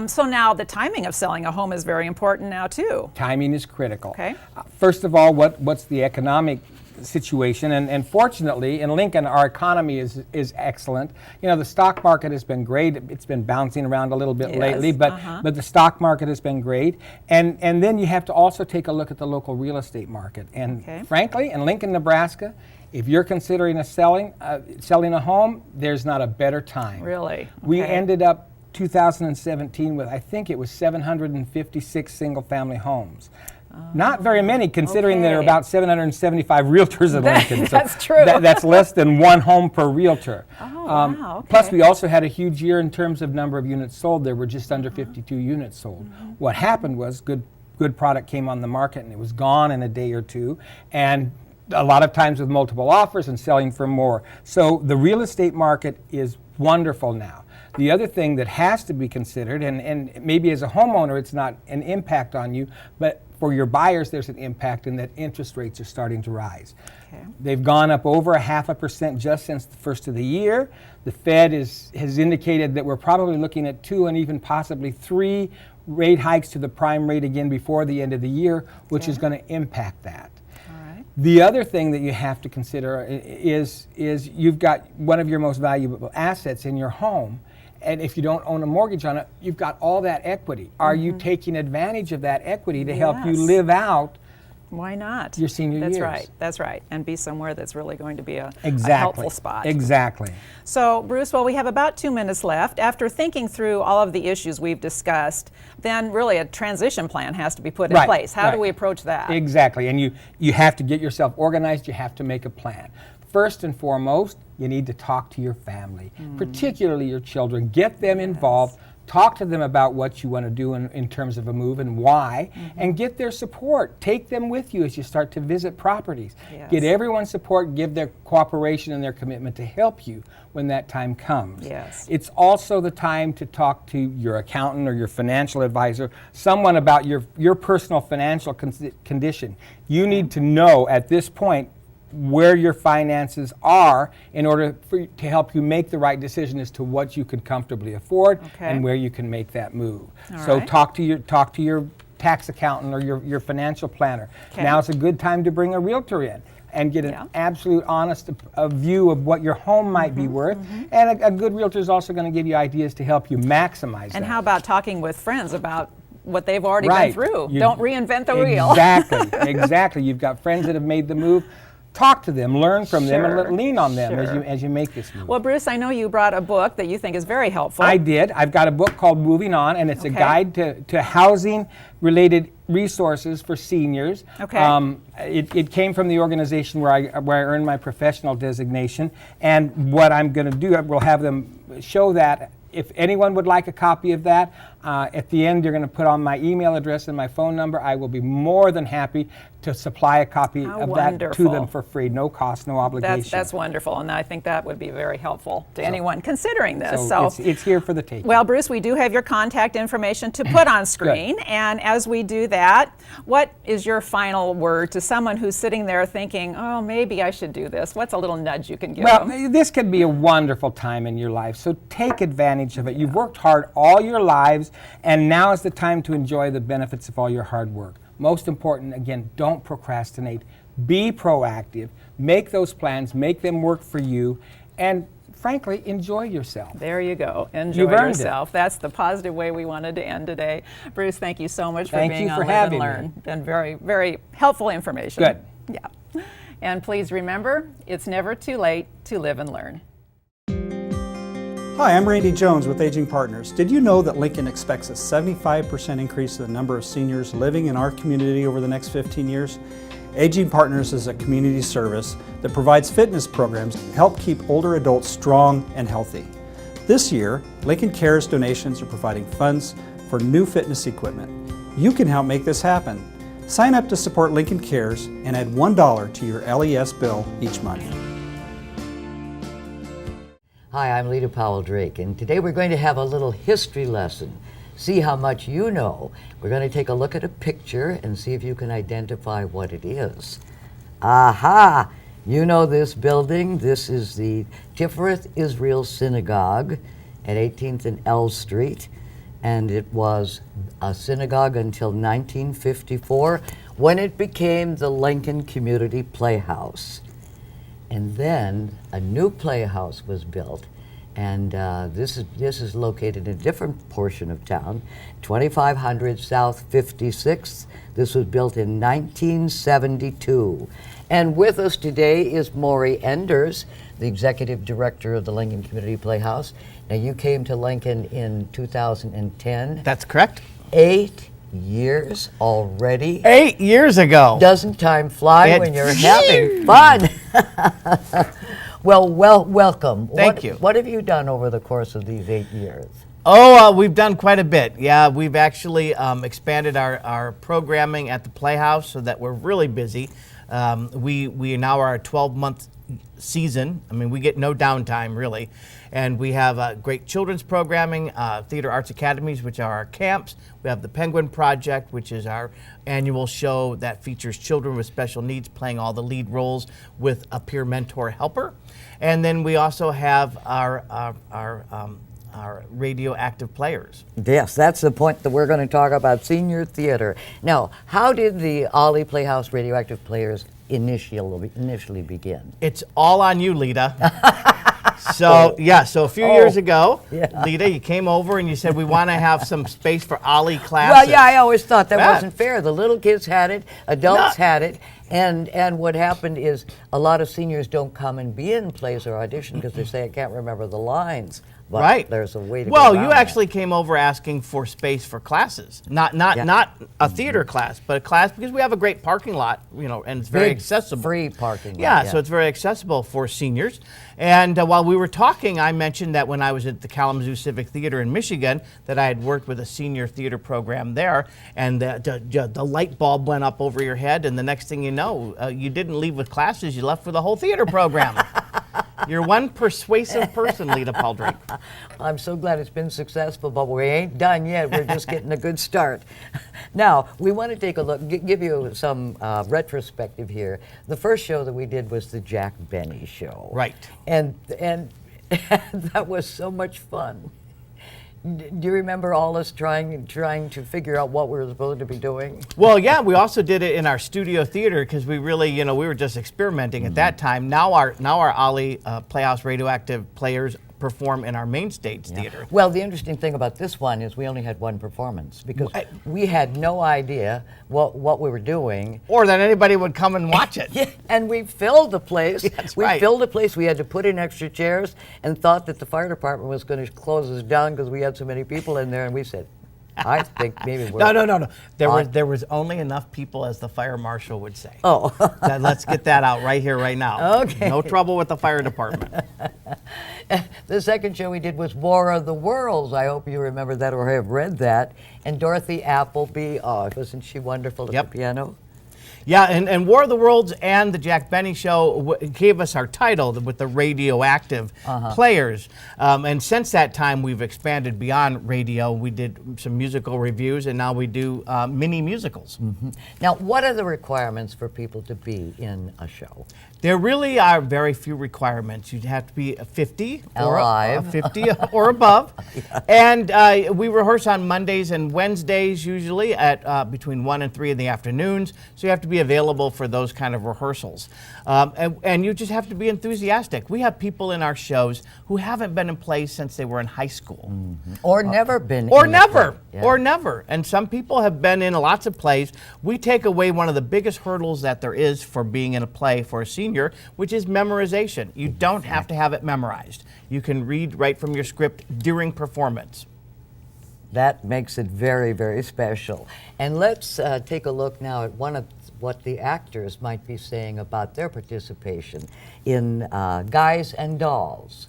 So now the timing of selling a home is very important now too. Timing is critical. Okay. First of all, what's the economic situation? And fortunately, in Lincoln, our economy is excellent. You know, the stock market has been great. It's been bouncing around a little bit lately, but the stock market has been great. And then you have to also take a look at the local real estate market. And frankly, in Lincoln, Nebraska, if you're considering selling a home, there's not a better time. Really? Okay. We ended up 2017 with, I think it was 756 single-family homes. Not very many, considering there are about 775 realtors in Lincoln. That's true. That's less than one home per realtor. Oh, wow. Okay. Plus, we also had a huge year in terms of number of units sold. There were just under 52 units sold. What happened was good product came on the market, and it was gone in a day or two. And a lot of times with multiple offers and selling for more. So the real estate market is wonderful now. The other thing that has to be considered, and maybe as a homeowner it's not an impact on you, but for your buyers there's an impact in that interest rates are starting to rise. Okay. They've gone up over 0.5% just since the first of the year. The Fed has indicated that we're probably looking at 2 and even possibly 3 rate hikes to the prime rate again before the end of the year, which is going to impact that. The other thing that you have to consider is you've got one of your most valuable assets in your home, and if you don't own a mortgage on it, you've got all that equity. Are you taking advantage of that equity to help you live out Why not? your senior years? That's right. And be somewhere that's really going to be a Exactly. helpful spot. Exactly. So, Bruce, well, we have about 2 minutes left. After thinking through all of the issues we've discussed, then really a transition plan has to be put in place. How do we approach that? Exactly. And you have to get yourself organized. You have to make a plan. First and foremost, you need to talk to your family, particularly your children. Get them involved. Talk to them about what you want to do in terms of a move and why, and get their support. Take them with you as you start to visit properties. Yes. Get everyone's support, give their cooperation and their commitment to help you when that time comes. Yes. It's also the time to talk to your accountant or your financial advisor, someone about your personal financial condition. You need to know at this point where your finances are in order to help you make the right decision as to what you can comfortably afford and where you can make that move. So talk to your tax accountant or your financial planner. Now's a good time to bring a realtor in and get an absolute honest view of what your home might be worth. And a good realtor is also going to give you ideas to help you maximize that. And how about talking with friends about what they've already been through? Don't reinvent the wheel. Exactly. You've got friends that have made the move. Talk to them, learn from them, and lean on them as you make this move. Well, Bruce, I know you brought a book that you think is very helpful. I did. I've got a book called Moving On, and it's a guide to housing-related resources for seniors. It came from the organization where I earned my professional designation, and what I'm going to do, we'll have them show that. If anyone would like a copy of that, at the end, you're going to put on my email address and my phone number. I will be more than happy to supply a copy of that to them for free. No cost, no obligation. That's wonderful, and I think that would be very helpful to anyone considering this. So it's here for the taking. Well, Bruce, we do have your contact information to put on screen, and as we do that, what is your final word to someone who's sitting there thinking, oh, maybe I should do this? What's a little nudge you can give them? Well, this could be a wonderful time in your life, so take advantage of it. You've worked hard all your lives, and now is the time to enjoy the benefits of all your hard work. Most important, again, don't procrastinate. Be proactive. Make those plans. Make them work for you. And frankly, enjoy yourself. There you go. Enjoy You've earned yourself. That's the positive way we wanted to end today. Bruce, thank you so much for Thank being you on for Live having and me. Learn. Been very, very helpful information. Good. Yeah. And please remember, it's never too late to live and learn. Hi, I'm Randy Jones with Aging Partners. Did you know that Lincoln expects a 75% increase in the number of seniors living in our community over the next 15 years? Aging Partners is a community service that provides fitness programs to help keep older adults strong and healthy. This year, Lincoln Cares donations are providing funds for new fitness equipment. You can help make this happen. Sign up to support Lincoln Cares and add $1 to your LES bill each month. Hi, I'm Lita Powell Drake, and today we're going to have a little history lesson. See how much you know. We're going to take a look at a picture and see if you can identify what it is. Aha! You know this building. This is the Tifereth Israel Synagogue at 18th and L Street, and it was a synagogue until 1954 when it became the Lincoln Community Playhouse. And then a new playhouse was built, and this is located in a different portion of town, 2500 South 56th. This was built in 1972. And with us today is Maury Enders, the executive director of the Lincoln Community Playhouse. Now, you came to Lincoln in 2010. That's correct. 8 years already. 8 years ago. Doesn't time fly when you're having fun? Well, welcome. Thank you. What have you done over the course of these 8 years? Oh, we've done quite a bit. Yeah, we've actually expanded our programming at the Playhouse so that we're really busy. We now are a 12-month season. I mean, we get no downtime, really. And we have great children's programming, Theater Arts Academies, which are our camps. We have the Penguin Project, which is our annual show that features children with special needs playing all the lead roles with a peer mentor helper. And then we also have our radioactive players. Yes, that's the point that we're going to talk about, senior theater. Now, how did the Ollie Playhouse Radioactive Players initially begin? It's all on you, Lita. So a few years ago, Yeah. Lita, you came over and you said we want to have some space for Ollie classes. Well, yeah, I always thought that Yeah. wasn't fair. The little kids had it, adults had it, and what happened is a lot of seniors don't come and be in plays or audition because they say, I can't remember the lines. But right. there's a way to Well, go you around actually came over asking for space for classes, not a theater class, but a class because we have a great parking lot, and it's very Big accessible. free parking lot, Yeah, yeah. so it's very accessible for seniors. And while we were talking, I mentioned that when I was at the Kalamazoo Civic Theater in Michigan, that I had worked with a senior theater program there, and the light bulb went up over your head, and the next thing you know, you didn't leave with classes, you left with a whole theater program. You're one persuasive person, Lita Powell Drake. I'm so glad it's been successful, but we ain't done yet. We're just getting a good start. Now, we want to take a look, give you some retrospective here. The first show that we did was the Jack Benny Show. Right. And that was so much fun. Do you remember all us trying to figure out what we were supposed to be doing? Well, yeah, we also did it in our studio theater because we really, we were just experimenting at that time. Now our Ollie Playhouse Radioactive Players perform in our main stage theater. Well, the interesting thing about this one is we only had one performance because we had no idea what we were doing. Or that anybody would come and watch it. Yeah, and we filled the place. That's we right. filled the place. We had to put in extra chairs and thought that the fire department was going to close us down because we had so many people in there, and we said, I think maybe we're... No. There was only enough people, as the fire marshal would say. Oh. Let's get that out right here, right now. Okay. No trouble with the fire department. The second show we did was War of the Worlds. I hope you remember that or have read that. And Dorothy Appleby, wasn't she wonderful at the piano? Yeah, and War of the Worlds and the Jack Benny Show gave us our title with the radioactive players. And since that time, we've expanded beyond radio. We did some musical reviews, and now we do mini musicals. Mm-hmm. Now, what are the requirements for people to be in a show? There really are very few requirements. You'd have to be 50 Alive. 50 or above. And we rehearse on Mondays and Wednesdays usually at between 1 and 3 in the afternoons. So you have to be be available for those kind of rehearsals. And you just have to be enthusiastic. We have people in our shows who haven't been in plays since they were in high school. Or never been Or in a never. play. Yeah. Or never. And some people have been in lots of plays. We take away one of the biggest hurdles that there is for being in a play for a senior, which is memorization. You don't have to have it memorized. You can read right from your script during performance. That makes it very, very special. And let's take a look now at one of what the actors might be saying about their participation in Guys and Dolls.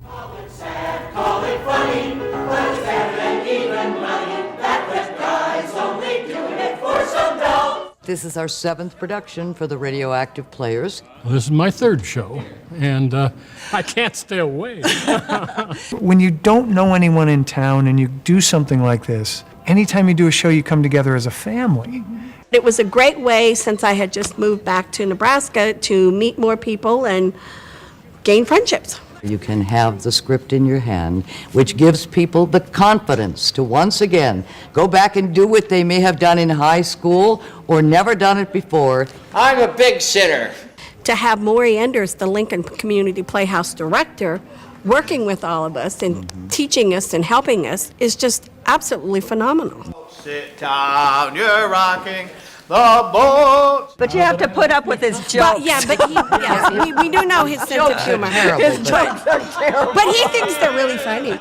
Call it sad, call it funny, but it's better than even money. That with guys only doing it for some dough. This is our 7th production for the Radioactive Players. Well, this is my 3rd show, and I can't stay away. When you don't know anyone in town and you do something like this, anytime you do a show, you come together as a family. It was a great way, since I had just moved back to Nebraska, to meet more people and gain friendships. You can have the script in your hand, which gives people the confidence to once again go back and do what they may have done in high school or never done it before. I'm a big sinner. To have Maury Enders, the Lincoln Community Playhouse director, working with all of us and teaching us and helping us is just absolutely phenomenal. Sit down, you're rocking the boat. But you have to put up with his jokes. We do know his sense of humor. His jokes are terrible. But he thinks they're really funny.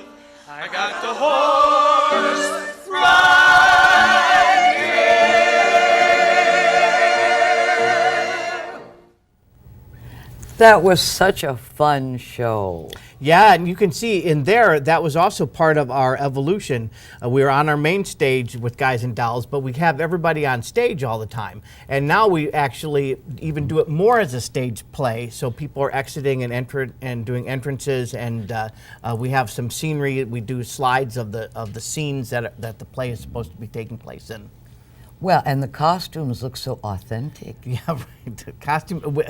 I got the horse right here. That was such a fun show. Yeah, and you can see in there, that was also part of our evolution. We were on our main stage with Guys and Dolls, but we have everybody on stage all the time. And now we actually even do it more as a stage play, so people are exiting and doing entrances, and we have some scenery. We do slides of the scenes that the play is supposed to be taking place in. Well, and the costumes look so authentic. Yeah, right. The costume.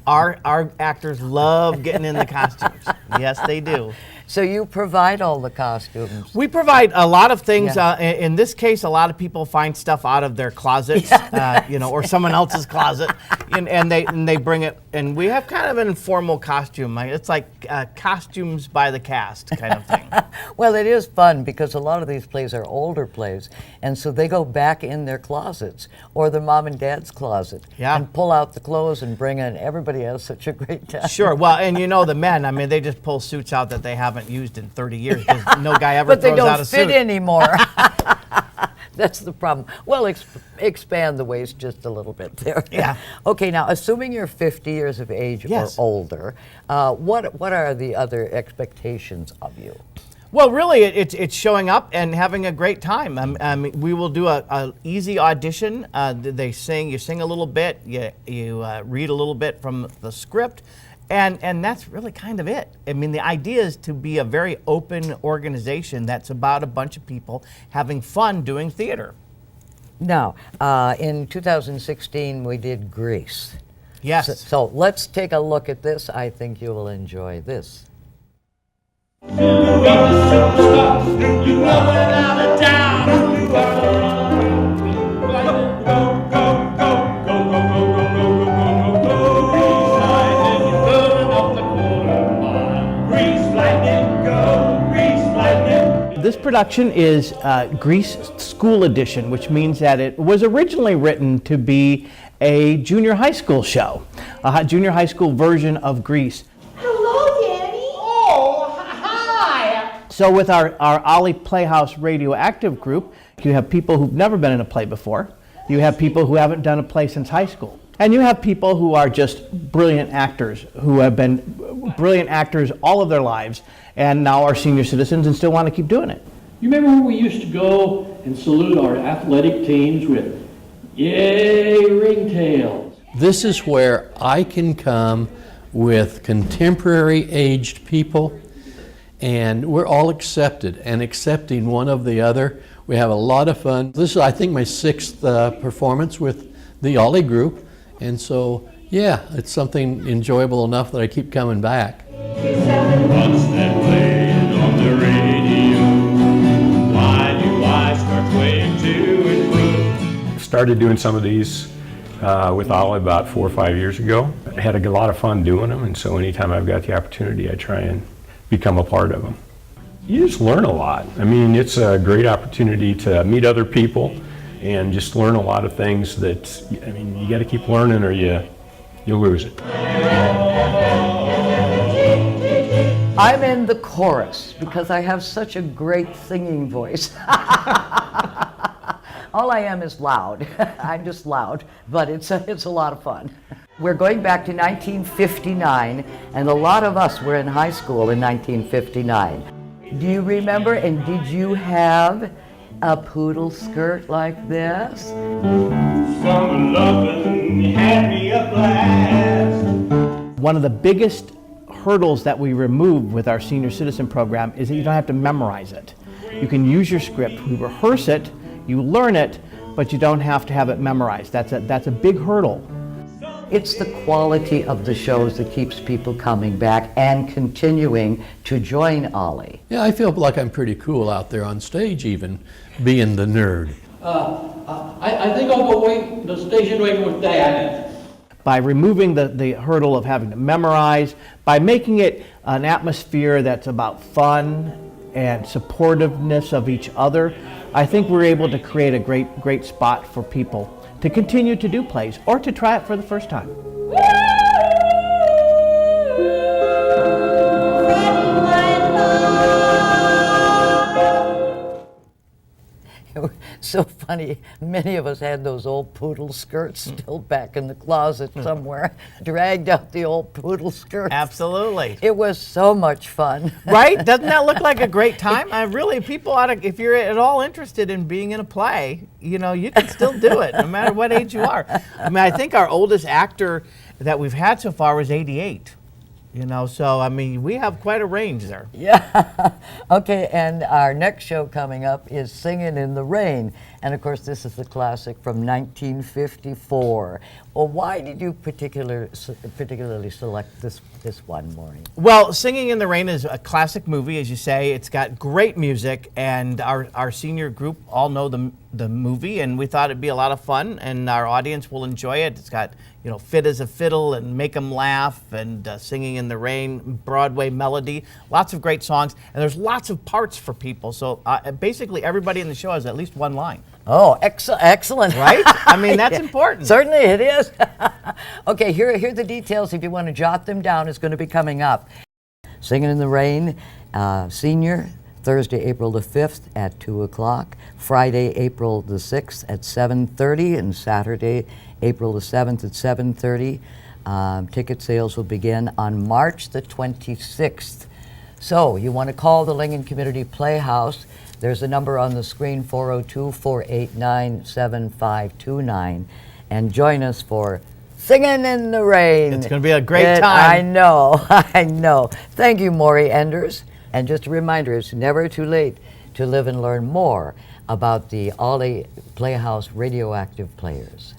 Our actors love getting in the costumes. Yes, they do. So you provide all the costumes. We provide a lot of things. Yeah. In this case, a lot of people find stuff out of their closets, or someone else's closet, and they bring it. And we have kind of an informal costume. It's like costumes by the cast kind of thing. Well, it is fun because a lot of these plays are older plays, and so they go back in their closets or their mom and dad's closet and pull out the clothes and bring in. Everybody has such a great time. Sure. Well, and the men, I mean, they just pull suits out that they haven't used in 30 years because no guy ever throws out a suit. But they don't fit anymore. That's the problem. Well, expand the waist just a little bit there. Yeah. Okay, now, assuming you're 50 years of age or older, what are the other expectations of you? Well, really, it's showing up and having a great time. We will do a easy audition. You sing a little bit, you read a little bit from the script, and that's really kind of it. I mean, the idea is to be a very open organization that's about a bunch of people having fun doing theater. Now, in 2016, we did Grease. Yes. So let's take a look at this. I think you will enjoy this. This production is Grease School Edition, which means that it was originally written to be a junior high school show, a junior high school version of Grease. Hello, Danny. Oh, hi. So with our Ollie Playhouse Radioactive group, you have people who've never been in a play before. You have people who haven't done a play since high school. And you have people who are just brilliant actors, who have been brilliant actors all of their lives, and now are senior citizens and still want to keep doing it. You remember when we used to go and salute our athletic teams with, "Yay, ringtails"? This is where I can come with contemporary aged people, and we're all accepted and accepting one of the other. We have a lot of fun. This is, I think, my 6th performance with the Ollie group, and so, yeah, it's something enjoyable enough that I keep coming back. What's that playing on the radio? Why do I start playing to and from? Started doing some of these with Ollie about 4 or 5 years ago. I had a lot of fun doing them, and so anytime I've got the opportunity, I try and become a part of them. You just learn a lot. I mean, it's a great opportunity to meet other people and just learn a lot of things that, I mean, you got to keep learning or you'll lose it. I'm in the chorus because I have such a great singing voice. All I am is loud. I'm just loud, but it's a lot of fun. We're going back to 1959, and a lot of us were in high school in 1959. Do you remember, and did you have a poodle skirt like this? Summer lovin' had me a blast. One of the biggest hurdles that we remove with our senior citizen program is that you don't have to memorize it. You can use your script. We rehearse it, you learn it, but you don't have to have it memorized. That's a big hurdle. It's the quality of the shows that keeps people coming back and continuing to join Ollie. Yeah, I feel like I'm pretty cool out there on stage, even being the nerd. I think I'll go the station wagon with Dad. By removing the hurdle of having to memorize, by making it an atmosphere that's about fun and supportiveness of each other, I think we're able to create a great spot for people to continue to do plays or to try it for the first time. So funny, many of us had those old poodle skirts still back in the closet somewhere, dragged out the old poodle skirts. Absolutely. It was so much fun. Right? Doesn't that look like a great time? Really, people ought to, if you're at all interested in being in a play, you know, you can still do it, no matter what age you are. I mean, I think our oldest actor that we've had so far was 88. You know, so I mean, we have quite a range there. Yeah. Okay, and our next show coming up is Singing in the Rain. And of course, this is the classic from 1954. Well, why did you particularly select this one, Maureen? Well, Singing in the Rain is a classic movie, as you say. It's got great music, and our senior group all know the movie, and we thought it'd be a lot of fun, and our audience will enjoy it. It's got, you know, Fit as a Fiddle and Make 'em Laugh and Singing in the Rain, Broadway melody, lots of great songs, and there's lots of parts for people. So basically everybody in the show has at least one line. Oh, excellent. Right? I mean, that's important. Certainly it is. Okay, here are the details if you want to jot them down. It's going to be coming up. Singing in the Rain, Senior, Thursday, April the 5th at 2 o'clock, Friday, April the 6th at 7:30, and Saturday, April the 7th at 7:30. Ticket sales will begin on March the 26th. So you want to call the Lincoln Community Playhouse. There's a number on the screen, 402-489-7529, and join us for Singing in the Rain. It's going to be a great time. I know. Thank you, Maury Enders. And just a reminder, it's never too late to live and learn more about the Ollie Playhouse Radioactive Players.